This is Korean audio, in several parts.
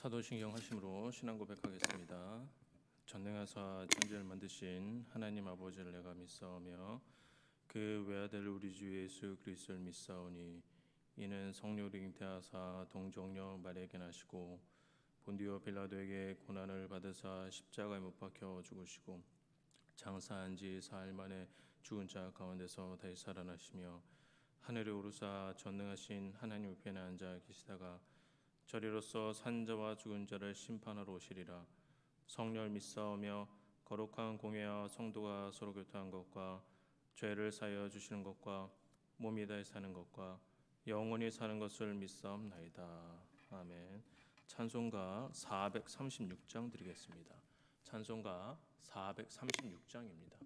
사도신경 하심으로 신앙 고백하겠습니다. 전능하사 천지를 만드신 하나님 아버지를 내가 믿사오며 그 외아들 우리 주 예수 그리스도를 믿사오니 이는 성령으로 잉태하사 동정녀 마리아에게 나시고 본디오 빌라도에게 고난을 받으사 십자가에 못 박혀 죽으시고 장사한 지 사흘 만에 죽은 자 가운데서 다시 살아나시며 하늘에 오르사 전능하신 하나님 우편에 앉아 계시다가 저리로서 산자와 죽은 자를 심판하러 오시리라. 성령을 믿사오며 거룩한 공회와 성도가 서로 교통한 것과 죄를 사하여 주시는 것과 몸이 다시 사는 것과 영원히 사는 것을 믿사옵나이다. 아멘. 찬송가 436장 드리겠습니다. 찬송가 436장입니다.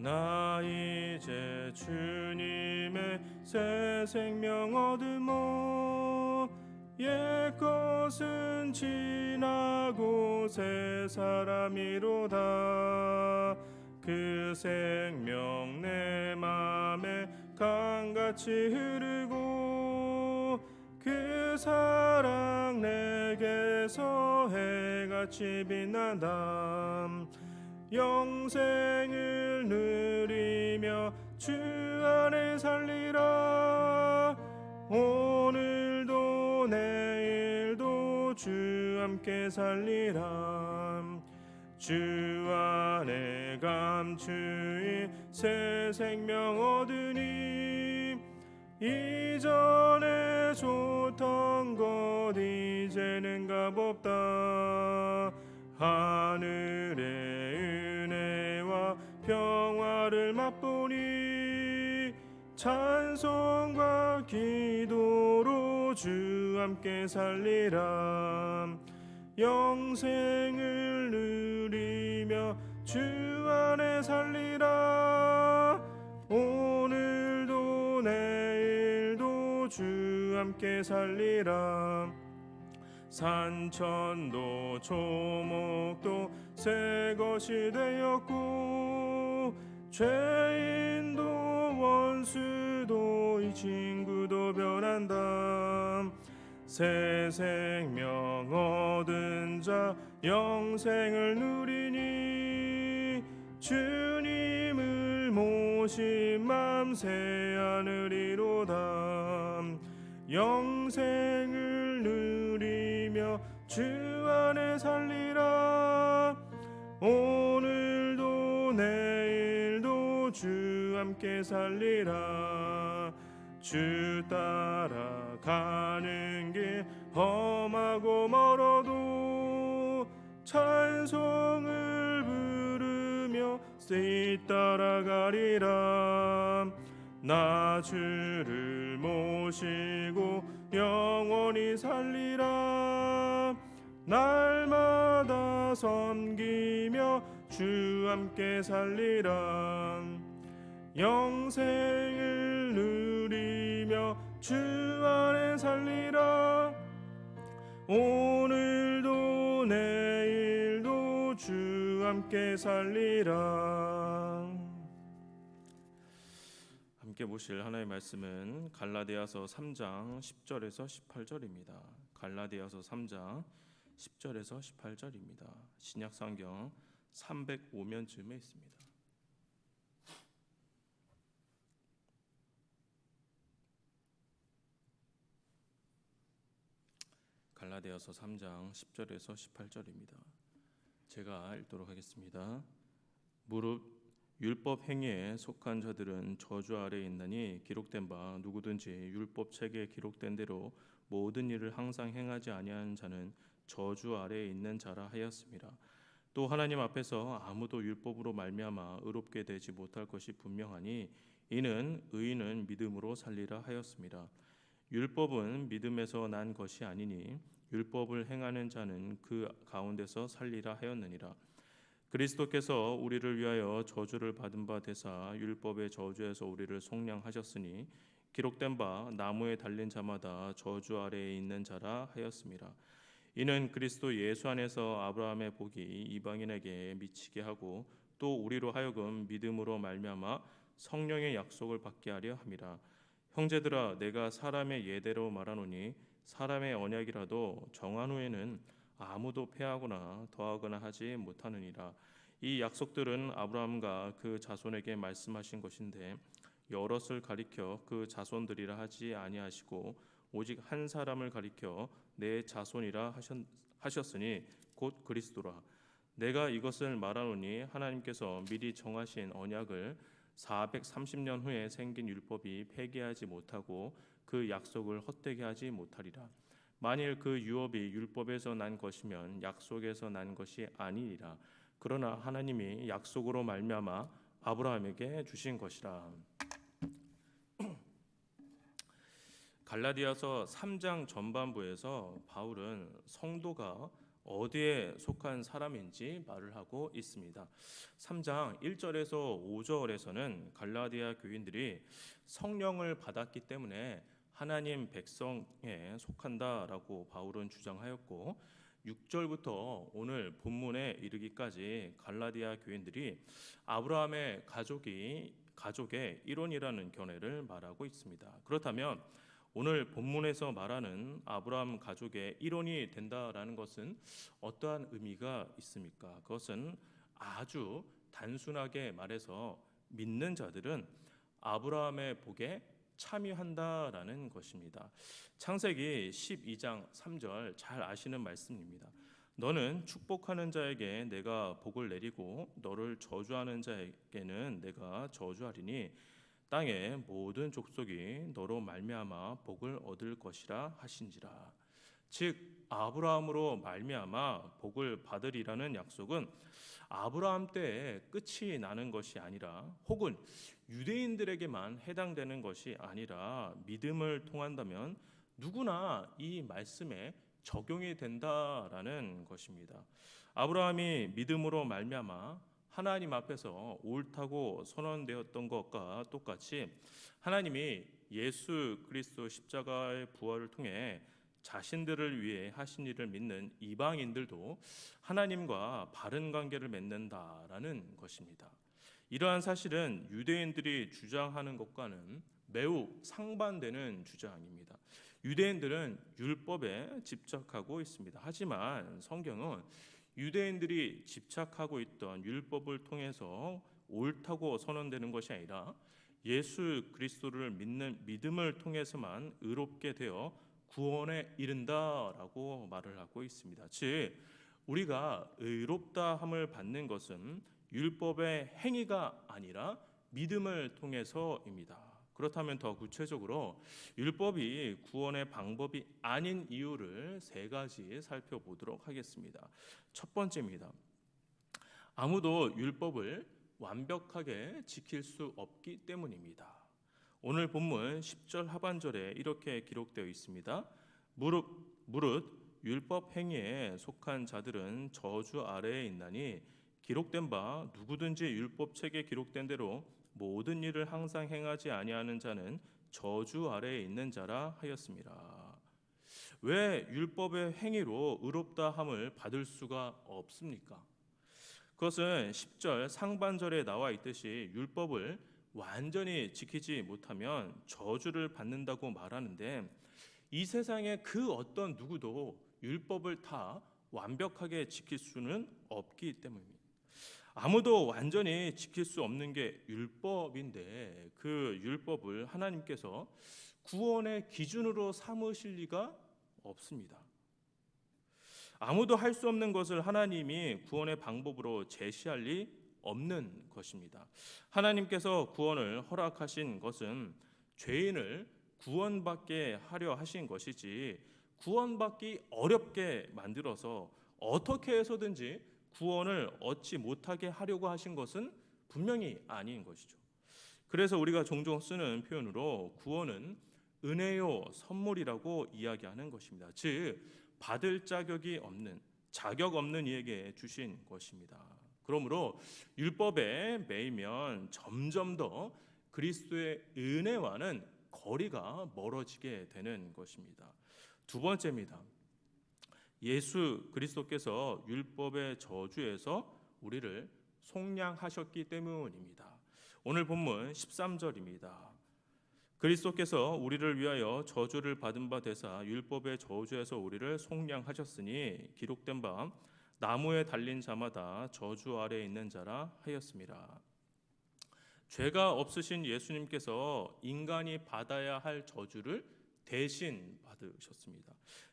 나 이제 주님의 새 생명 얻으모 옛것은 지나고 새 사람이로다. 그 생명 내 맘에 강같이 흐르고 그 사랑 내게서 해같이 빛난다. 영생을 누리며 주 안에 살리라. 오늘도 내일도 주 함께 살리라. 주 안에 감추인 새 생명 얻으니 이전에 좋던 것 이제는 값없다. 하늘의 은혜와 평화를 맛보니 찬송과 기도로 주 함께 살리라. 영생을 누리며 주 안에 살리라. 오늘도 내일도 주 함께 살리라. 산천도 초목도 새 것이 되었고 죄인도 원수도 이 친구도 변한다. 새 생명 얻은 자 영생을 누리니 주님을 모신 맘 새 하늘이로다. 영생을 누리며 주 안에 살리라. 오늘도 내일도 주 함께 살리라. 주 따라가는 길 험하고 멀어도 찬송을 부르며 따라가리라. 나 주를 모시고 영원히 살리라. 날마다 섬기며 주 함께 살리라. 영생을 누리며 주 안에 살리라. 오늘도 내일도 주 함께 살리라. 함께 보실 하나님의 말씀은 갈라디아서 3장 10절에서 18절입니다. 갈라디아서 3장 10절에서 18절입니다. 신약성경 305면쯤에 있습니다. 갈라디아서 3장 10절에서 18절입니다. 제가 읽도록 하겠습니다. 무릇 율법 행위에 속한 자들은 저주 아래에 있나니 기록된 바 누구든지 율법 책에 기록된 대로 모든 일을 항상 행하지 아니하는 자는 저주 아래에 있는 자라 하였습니다. 또 하나님 앞에서 아무도 율법으로 말미암아 의롭게 되지 못할 것이 분명하니 이는 의인은 믿음으로 살리라 하였습니다. 율법은 믿음에서 난 것이 아니니 율법을 행하는 자는 그 가운데서 살리라 하였느니라. 그리스도께서 우리를 위하여 저주를 받은 바 되사 율법의 저주에서 우리를 속량하셨으니 기록된 바 나무에 달린 자마다 저주 아래에 있는 자라 하였습니다. 이는 그리스도 예수 안에서 아브라함의 복이 이방인에게 미치게 하고 또 우리로 하여금 믿음으로 말미암아 성령의 약속을 받게 하려 함이라. 형제들아, 내가 사람의 예대로 말하노니 사람의 언약이라도 정한 후에는 아무도 패하거나 더하거나 하지 못하느니라. 이 약속들은 아브라함과 그 자손에게 말씀하신 것인데 여럿을 가리켜 그 자손들이라 하지 아니하시고 오직 한 사람을 가리켜 내 자손이라 하셨으니 곧 그리스도라. 내가 이것을 말하노니 하나님께서 미리 정하신 언약을 430년 후에 생긴 율법이 폐기하지 못하고 그 약속을 헛되게 하지 못하리라. 만일 그 유업이 율법에서 난 것이면 약속에서 난 것이 아니니라. 그러나 하나님이 약속으로 말미암아 아브라함에게 주신 것이라. 갈라디아서 3장 전반부에서 바울은 성도가 어디에 속한 사람인지 말을 하고 있습니다. 3장 1절에서 5절에서는 갈라디아 교인들이 성령을 받았기 때문에 하나님 백성에 속한다라고 바울은 주장하였고 6절부터 오늘 본문에 이르기까지 갈라디아 교인들이 아브라함의 가족의 일원이라는 견해를 말하고 있습니다. 그렇다면 오늘 본문에서 말하는 아브라함 가족의 일원이 된다라는 것은 어떠한 의미가 있습니까? 그것은 아주 단순하게 말해서 믿는 자들은 아브라함의 복에 참여한다라는 것입니다. 창세기 12장 3절 잘 아시는 말씀입니다. 너는 축복하는 자에게 내가 복을 내리고 너를 저주하는 자에게는 내가 저주하리니 땅의 모든 족속이 너로 말미암아 복을 얻을 것이라 하신지라. 즉 아브라함으로 말미암아 복을 받으리라는 약속은 아브라함 때에 끝이 나는 것이 아니라 혹은 유대인들에게만 해당되는 것이 아니라 믿음을 통한다면 누구나 이 말씀에 적용이 된다라는 것입니다. 아브라함이 믿음으로 말미암아 하나님 앞에서 옳다고 선언되었던 것과 똑같이 하나님이 예수 그리스도 십자가의 부활을 통해 자신들을 위해 하신 일을 믿는 이방인들도 하나님과 바른 관계를 맺는다라는 것입니다. 이러한 사실은 유대인들이 주장하는 것과는 매우 상반되는 주장입니다. 유대인들은 율법에 집착하고 있습니다. 하지만 성경은 유대인들이 집착하고 있던 율법을 통해서 옳다고 선언되는 것이 아니라 예수 그리스도를 믿는 믿음을 통해서만 의롭게 되어 구원에 이른다라고 말을 하고 있습니다. 즉 우리가 의롭다 함을 받는 것은 율법의 행위가 아니라 믿음을 통해서입니다. 그렇다면 더 구체적으로 율법이 구원의 방법이 아닌 이유를 세 가지 살펴보도록 하겠습니다. 첫 번째입니다. 아무도 율법을 완벽하게 지킬 수 없기 때문입니다. 오늘 본문 10절 하반절에 이렇게 기록되어 있습니다. 무릇 율법 행위에 속한 자들은 저주 아래에 있나니 기록된 바 누구든지 율법 책에 기록된 대로 모든 일을 항상 행하지 아니하는 자는 저주 아래에 있는 자라 하였습니다. 왜 율법의 행위로 의롭다 함을 받을 수가 없습니까? 그것은 10절 상반절에 나와 있듯이 율법을 완전히 지키지 못하면 저주를 받는다고 말하는데 이 세상에 그 어떤 누구도 율법을 다 완벽하게 지킬 수는 없기 때문입니다. 아무도 완전히 지킬 수 없는 게 율법인데 그 율법을 하나님께서 구원의 기준으로 삼으실 리가 없습니다. 아무도 할 수 없는 것을 하나님이 구원의 방법으로 제시할 리 없는 것입니다. 하나님께서 구원을 허락하신 것은 죄인을 구원받게 하려 하신 것이지 구원받기 어렵게 만들어서 어떻게 해서든지 구원을 얻지 못하게 하려고 하신 것은 분명히 아닌 것이죠. 그래서 우리가 종종 쓰는 표현으로 구원은 은혜요 선물이라고 이야기하는 것입니다. 즉 받을 자격 없는 이에게 주신 것입니다. 그러므로 율법에 매이면 점점 더 그리스도의 은혜와는 거리가 멀어지게 되는 것입니다. 두 번째입니다. 예수 그리스도께서 율법의 저주에서 우리를 속량하셨기 때문입니다. 오늘 본문 13절입니다. 그리스도께서 우리를 위하여 저주를 받은 바 되사 율법의 저주에서 우리를 속량하셨으니 기록된 바 나무에 달린 자마다 저주 아래에 있는 자라 하였습니다. 죄가 없으신 예수님께서 인간이 받아야 할 저주를 대신 받으셨습니다.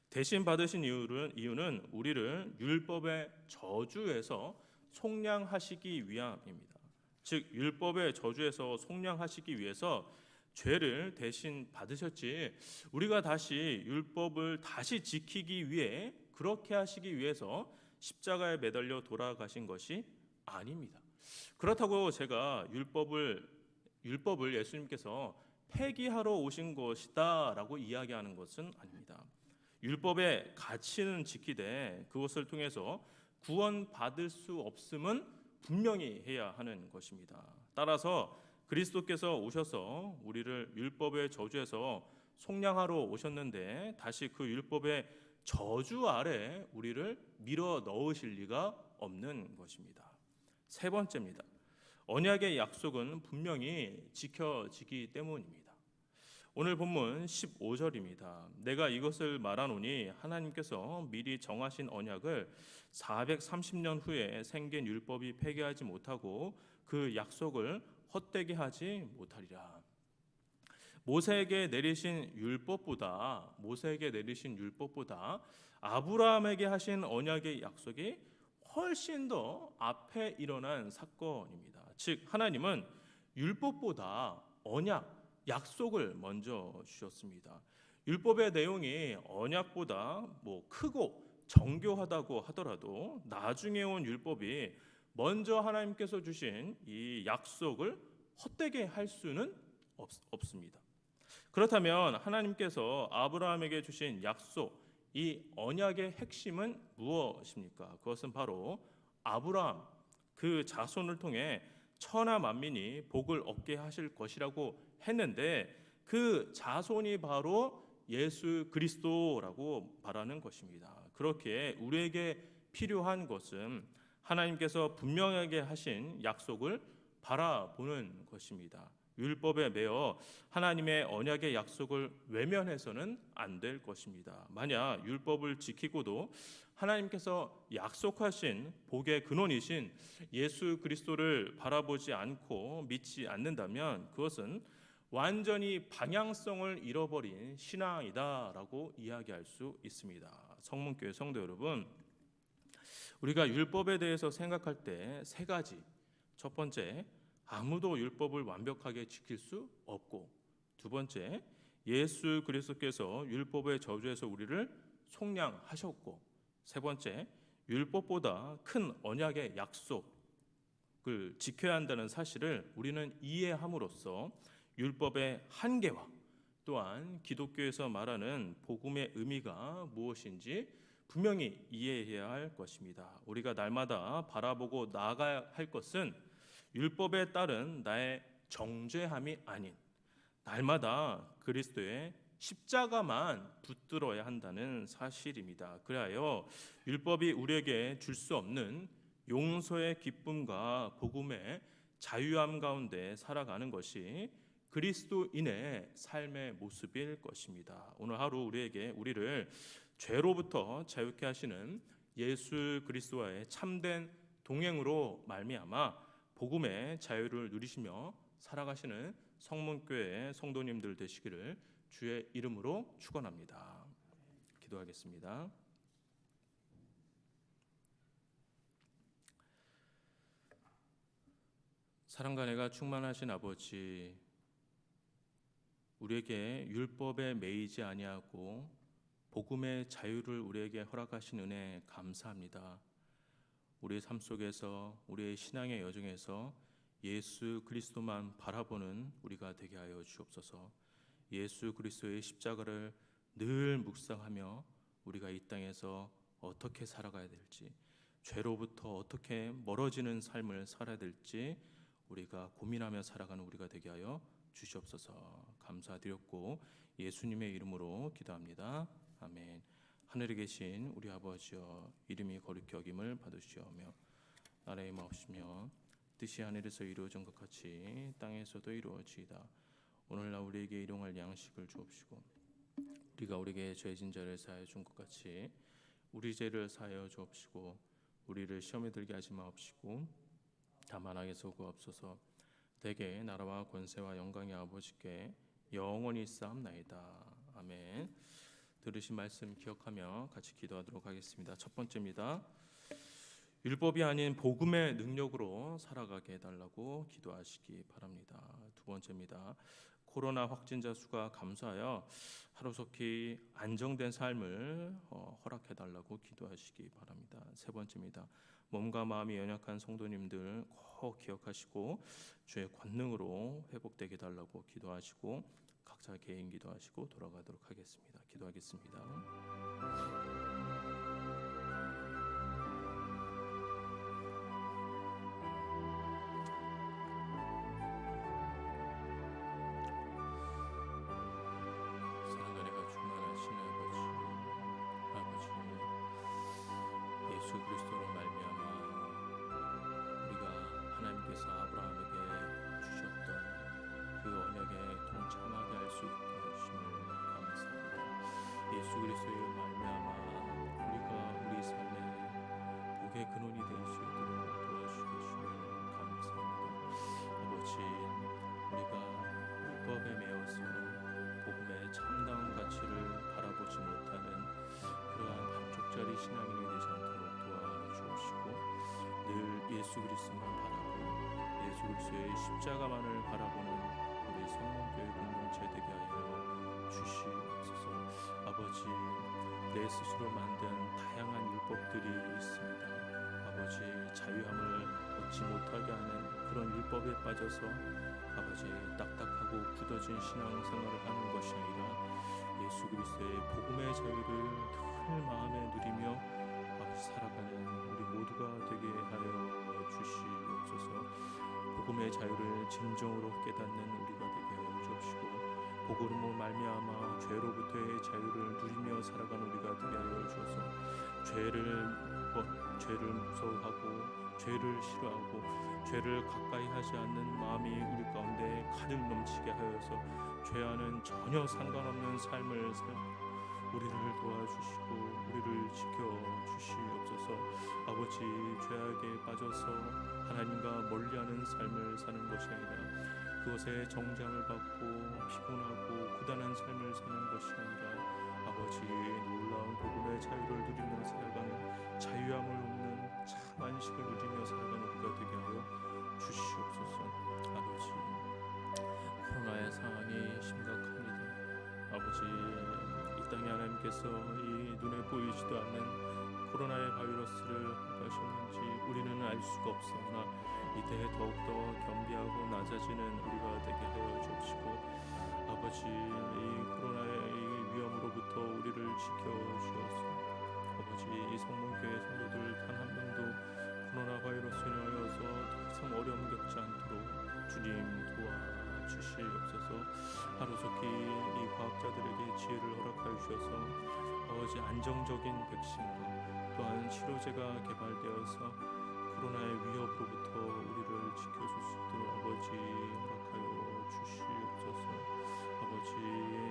대신 받으신 이유는 우리를 율법의 저주에서 속량하시기 위함입니다. 즉 율법의 저주에서 속량하시기 위해서 죄를 대신 받으셨지 우리가 다시 율법을 다시 지키기 위해 그렇게 하시기 위해서 십자가에 매달려 돌아가신 것이 아닙니다. 그렇다고 제가 율법을 예수님께서 폐기하러 오신 것이다라고 이야기하는 것은 아닙니다. 율법의 가치는 지키되 그것을 통해서 구원받을 수 없음은 분명히 해야 하는 것입니다. 따라서 그리스도께서 오셔서 우리를 율법의 저주에서 속량하러 오셨는데 다시 그 율법의 저주 아래 우리를 밀어 넣으실 리가 없는 것입니다. 세 번째입니다. 언약의 약속은 분명히 지켜지기 때문입니다. 오늘 본문 15절입니다. 내가 이것을 말하노니 하나님께서 미리 정하신 언약을 430년 후에 생긴 율법이 폐기하지 못하고 그 약속을 헛되게 하지 못하리라. 모세에게 내리신 율법보다 아브라함에게 하신 언약의 약속이 훨씬 더 앞에 일어난 사건입니다. 즉 하나님은 율법보다 언약, 약속을 먼저 주셨습니다. 율법의 내용이 언약보다 크고 정교하다고 하더라도 나중에 온 율법이 먼저 하나님께서 주신 이 약속을 헛되게 할 수는 없습니다. 그렇다면 하나님께서 아브라함에게 주신 약속, 이 언약의 핵심은 무엇입니까? 그것은 바로 아브라함, 그 자손을 통해 천하 만민이 복을 얻게 하실 것이라고 했는데 그 자손이 바로 예수 그리스도라고 말하는 것입니다. 그렇게 우리에게 필요한 것은 하나님께서 분명하게 하신 약속을 바라보는 것입니다. 율법에 매여 하나님의 언약의 약속을 외면해서는 안 될 것입니다. 만약 율법을 지키고도 하나님께서 약속하신 복의 근원이신 예수 그리스도를 바라보지 않고 믿지 않는다면 그것은 완전히 방향성을 잃어버린 신앙이다라고 이야기할 수 있습니다. 성문교회 성도 여러분, 우리가 율법에 대해서 생각할 때 세 가지. 첫 번째, 아무도 율법을 완벽하게 지킬 수 없고, 두 번째, 예수 그리스도께서 율법의 저주에서 우리를 속량하셨고, 세 번째, 율법보다 큰 언약의 약속을 지켜야 한다는 사실을 우리는 이해함으로써 율법의 한계와 또한 기독교에서 말하는 복음의 의미가 무엇인지 분명히 이해해야 할 것입니다. 우리가 날마다 바라보고 나아가야 할 것은 율법에 따른 나의 정죄함이 아닌 날마다 그리스도의 십자가만 붙들어야 한다는 사실입니다. 그리하여 율법이 우리에게 줄 수 없는 용서의 기쁨과 복음의 자유함 가운데 살아가는 것이 그리스도인의 삶의 모습일 것입니다. 오늘 하루 우리를 죄로부터 자유케 하시는 예수 그리스도와의 참된 동행으로 말미암아 복음의 자유를 누리시며 살아가시는 성문교회 성도님들 되시기를 주의 이름으로 축원합니다. 기도하겠습니다. 사랑과 은혜가 충만하신 아버지, 우리에게 율법에 매이지 아니하고 복음의 자유를 우리에게 허락하신 은혜 감사합니다. 우리의 삶 속에서 우리의 신앙의 여정에서 예수 그리스도만 바라보는 우리가 되게 하여 주옵소서. 예수 그리스도의 십자가를 늘 묵상하며 우리가 이 땅에서 어떻게 살아가야 될지, 죄로부터 어떻게 멀어지는 삶을 살아야 될지 우리가 고민하며 살아가는 우리가 되게 하여 주시옵소서. 감사드렸고 예수님의 이름으로 기도합니다. 아멘. 하늘에 계신 우리 아버지여, 이름이 거룩히 여김을 받으시오며 나라의 마옵시며 뜻이 하늘에서 이루어진 것 같이 땅에서도 이루어지이다. 오늘날 우리에게 일용할 양식을 주옵시고 우리가 우리에게 죄진 자를 사하여 준 것 같이 우리 죄를 사하여 주옵시고 우리를 시험에 들게 하지 마옵시고 다만 악에서 구하옵소서. 대개 나라와 권세와 영광이 아버지께 영원히 있사옵나이다. 아멘. 들으신 말씀 기억하며 같이 기도하도록 하겠습니다. 첫 번째입니다. 율법이 아닌 복음의 능력으로 살아가게 해달라고 기도하시기 바랍니다. 두 번째입니다. 코로나 확진자 수가 감소하여 하루속히 안정된 삶을 허락해달라고 기도하시기 바랍니다. 세 번째입니다. 몸과 마음이 연약한 성도님들 꼭 기억하시고 주의 권능으로 회복되게 해달라고 기도하시고 각자 개인 기도하시고 돌아가도록 하겠습니다. 기도하겠습니다. 예수 그리스도로 말미암아 우리가 하나님께서 아브라함에게 주셨던 그 언약에 동참하게 할 수 있게 하심을 감사합니다. 예수 그리스도로 말미암아 우리가 우리 삶에 복의 근원이 될 수 있도록 도와주심을 감사합니다. 아버지, 우리가 율법에 매여서 복음의 참다운 가치를 바라보지 못하는 그러한 반쪽짜리 신앙인이 되지 않도록 도와주옵시고 늘 예수 그리스도만 바라고 예수 그리스도의 십자가만을 바라보는 우리 성령교회 공동체 되게 하여 주시옵소서. 아버지, 내 스스로 만든 다양한 율법들이 있습니다. 아버지, 자유함을 얻지 못하게 하는 그런 율법에 빠져서 아버지 딱딱하고 굳어진 신앙생활을 하는 것이 아니라 예수 그리스도의 복음의 자유를 늘 마음에 누리며 아버지 살아가는 우리 모두가 되게 하여 주시옵소서. 복음의 자유를 진정으로 깨닫는 우리가 되게 하여 주옵시고 복음으로 말미암아 죄로부터의 자유를 누리며 살아가는 우리가 되게 하여 주어서 죄를 무서워하고 죄를 싫어하고 죄를 가까이 하지 않는 마음이 우리 가운데 가득 넘치게 하여서 죄와는 전혀 상관없는 삶을 우리를 도와주시고 우리를 지켜주시옵소서. 아버지, 죄악에 빠져서 하나님과 멀리하는 삶을 사는 것이 아니라 그것에 정잠을 받고 피곤하고 고단한 삶을 사는 것이 아니라 아버지, 놀라운 복음의 자유를 누리며 살아가는 자유함을 얻는 참 안식을 누리며 살아가는 우리가 되게 하여 주시옵소서. 아버지, 코로나의 상황이 심각합니다. 아버지, 이 땅에 하나님께서 이 눈에 보이지도 않는 코로나의 바이러스를 허가하셨는지 우리는 알 수가 없으나 이때 더욱더 겸비하고 낮아지는 우리가 되게 하여 주옵시고 아버지, 이 코로나의 위험으로부터 우리를 지켜주셔서 아버지, 이 성문교회 성도들 단 한 명도 코로나 바이러스에 인하여서 더 이상 어려움 겪지 않도록 주님 도와주시옵소서. 하루속히 이 과학자들에게 지혜를 허락하여 주셔서 아버지, 안정적인 백신과 또한 치료제가 개발되어서 코로나의 위협으로부터 우리를 지켜줄 수 있도록 아버지 허락하여 주시옵소서. 아버지,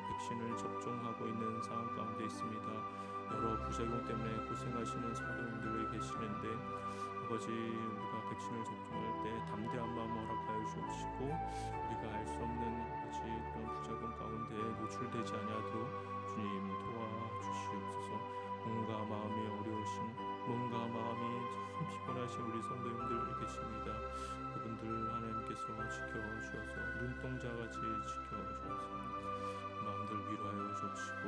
백신을 접종하고 있는 상황 가운데 있습니다. 여러 부작용 때문에 고생하시는 성도님들이 계시는데 아버지, 우리가 백신을 접종할 때 담대한 마음 허락하여 주옵시고 우리가 알 수 없는 아버지 그런 부작용 가운데 노출되지 아니하도록 주님 도와주시옵소서. 몸과 마음이 어려우신, 몸과 마음이 참 피곤하신 우리 성도님들 계십니다. 그분들 하나님께서 지켜주셔서 눈동자같이 지켜주셔서 마음들 위로하여 주시고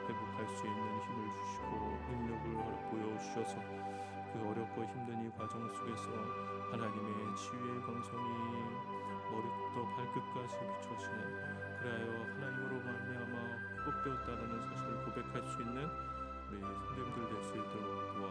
회복할 수 있는 힘을 주시고 능력을 보여주셔서 그 어렵고 힘든 이 과정 속에서 하나님의 치유의 광선이 머리부터 발끝까지 비춰지는, 그리하여 하나님으로 말미암아 회복되었다라는 사실을 고백할 수 있는 우리 성도님들 될 수 있도록 도와